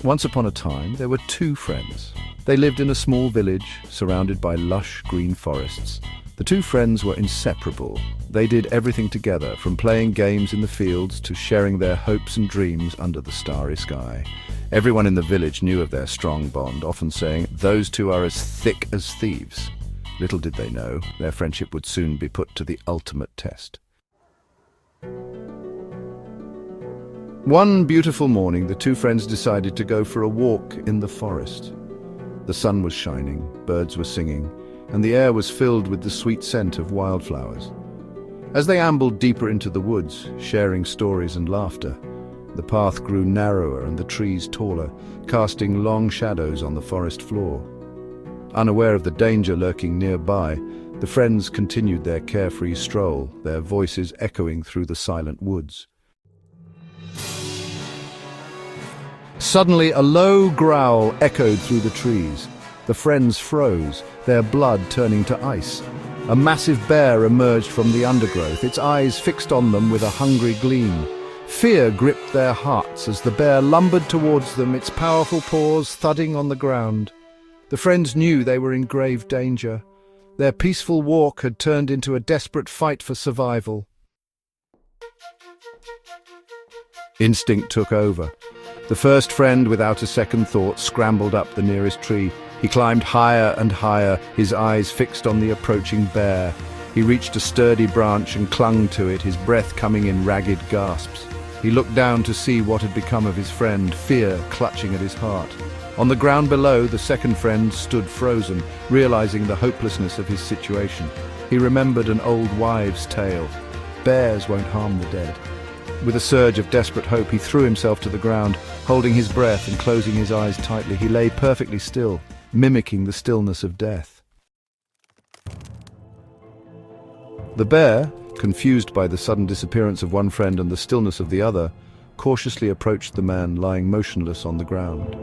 Once upon a time, there were two friends. They lived in a small village, surrounded by lush green forests. The two friends were inseparable. They did everything together, from playing games in the fields to sharing their hopes and dreams under the starry sky. Everyone in the village knew of their strong bond, often saying, "Those two are as thick as thieves." Little did they know, their friendship would soon be put to the ultimate test. One beautiful morning, the two friends decided to go for a walk in the forest. The sun was shining, birds were singing, and the air was filled with the sweet scent of wildflowers. As they ambled deeper into the woods, sharing stories and laughter, the path grew narrower and the trees taller, casting long shadows on the forest floor. Unaware of the danger lurking nearby, the friends continued their carefree stroll, their voices echoing through the silent woods. Suddenly, a low growl echoed through the trees. The friends froze, their blood turning to ice. A massive bear emerged from the undergrowth, its eyes fixed on them with a hungry gleam. Fear gripped their hearts as the bear lumbered towards them, its powerful paws thudding on the ground. The friends knew they were in grave danger. Their peaceful walk had turned into a desperate fight for survival. Instinct took over. The first friend, without a second thought, scrambled up the nearest tree. He climbed higher and higher, his eyes fixed on the approaching bear. He reached a sturdy branch and clung to it, his breath coming in ragged gasps. He looked down to see what had become of his friend, fear clutching at his heart. On the ground below, the second friend stood frozen, realizing the hopelessness of his situation. He remembered an old wives' tale. Bears won't harm the dead. With a surge of desperate hope, he threw himself to the ground, holding his breath and closing his eyes tightly. He lay perfectly still, mimicking the stillness of death. The bear, confused by the sudden disappearance of one friend and the stillness of the other, cautiously approached the man lying motionless on the ground.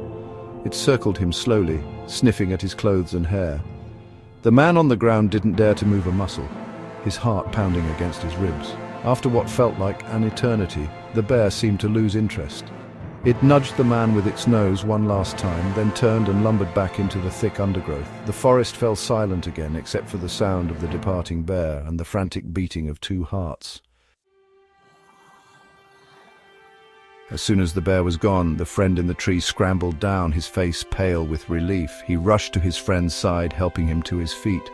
It circled him slowly, sniffing at his clothes and hair. The man on the ground didn't dare to move a muscle, his heart pounding against his ribs. After what felt like an eternity, the bear seemed to lose interest. It nudged the man with its nose one last time, then turned and lumbered back into the thick undergrowth. The forest fell silent again, except for the sound of the departing bear and the frantic beating of two hearts. As soon as the bear was gone, the friend in the tree scrambled down, his face pale with relief. He rushed to his friend's side, helping him to his feet.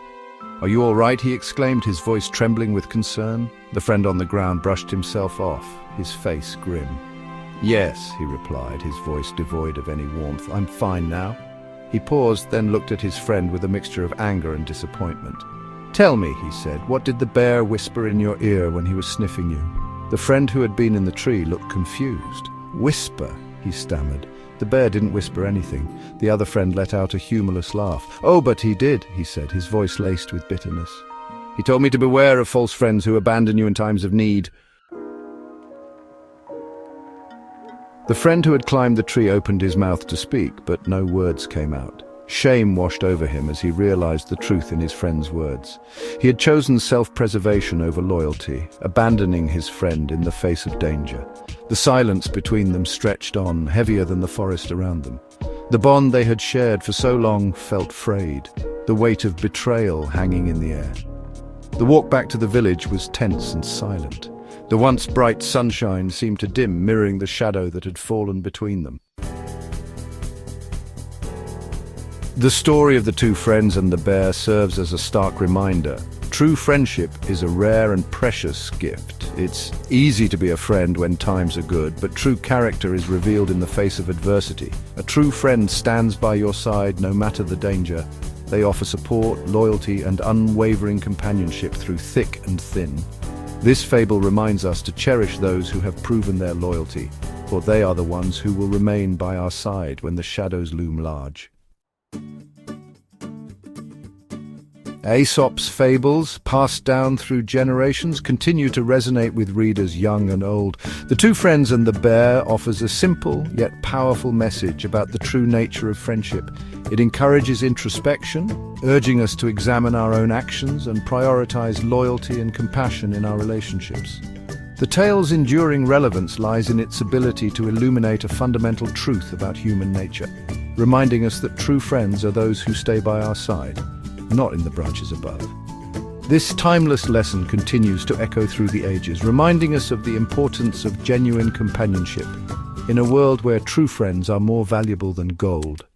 "Are you all right?" he exclaimed, his voice trembling with concern. The friend on the ground brushed himself off, his face grim. "Yes," he replied, his voice devoid of any warmth. "I'm fine now." He paused, then looked at his friend with a mixture of anger and disappointment. "Tell me," he said, "what did the bear whisper in your ear when he was sniffing you?" The friend who had been in the tree looked confused. "Whisper," he stammered. The bear didn't whisper anything. The other friend let out a humorless laugh. "Oh, but he did," he said, his voice laced with bitterness. "He told me to beware of false friends who abandon you in times of need." The friend who had climbed the tree opened his mouth to speak, but no words came out. Shame washed over him as he realized the truth in his friend's words. He had chosen self-preservation over loyalty, abandoning his friend in the face of danger. The silence between them stretched on, heavier than the forest around them. The bond they had shared for so long felt frayed, the weight of betrayal hanging in the air. The walk back to the village was tense and silent. The once bright sunshine seemed to dim, mirroring the shadow that had fallen between them. The story of the two friends and the bear serves as a stark reminder. True friendship is a rare and precious gift. It's easy to be a friend when times are good, but true character is revealed in the face of adversity. A true friend stands by your side no matter the danger. They offer support, loyalty, and unwavering companionship through thick and thin. This fable reminds us to cherish those who have proven their loyalty, for they are the ones who will remain by our side when the shadows loom large. Aesop's fables, passed down through generations, continue to resonate with readers young and old. The Two Friends and the Bear offers a simple yet powerful message about the true nature of friendship. It encourages introspection, urging us to examine our own actions and prioritize loyalty and compassion in our relationships. The tale's enduring relevance lies in its ability to illuminate a fundamental truth about human nature, reminding us that true friends are those who stay by our side, not in the branches above. This timeless lesson continues to echo through the ages, reminding us of the importance of genuine companionship in a world where true friends are more valuable than gold.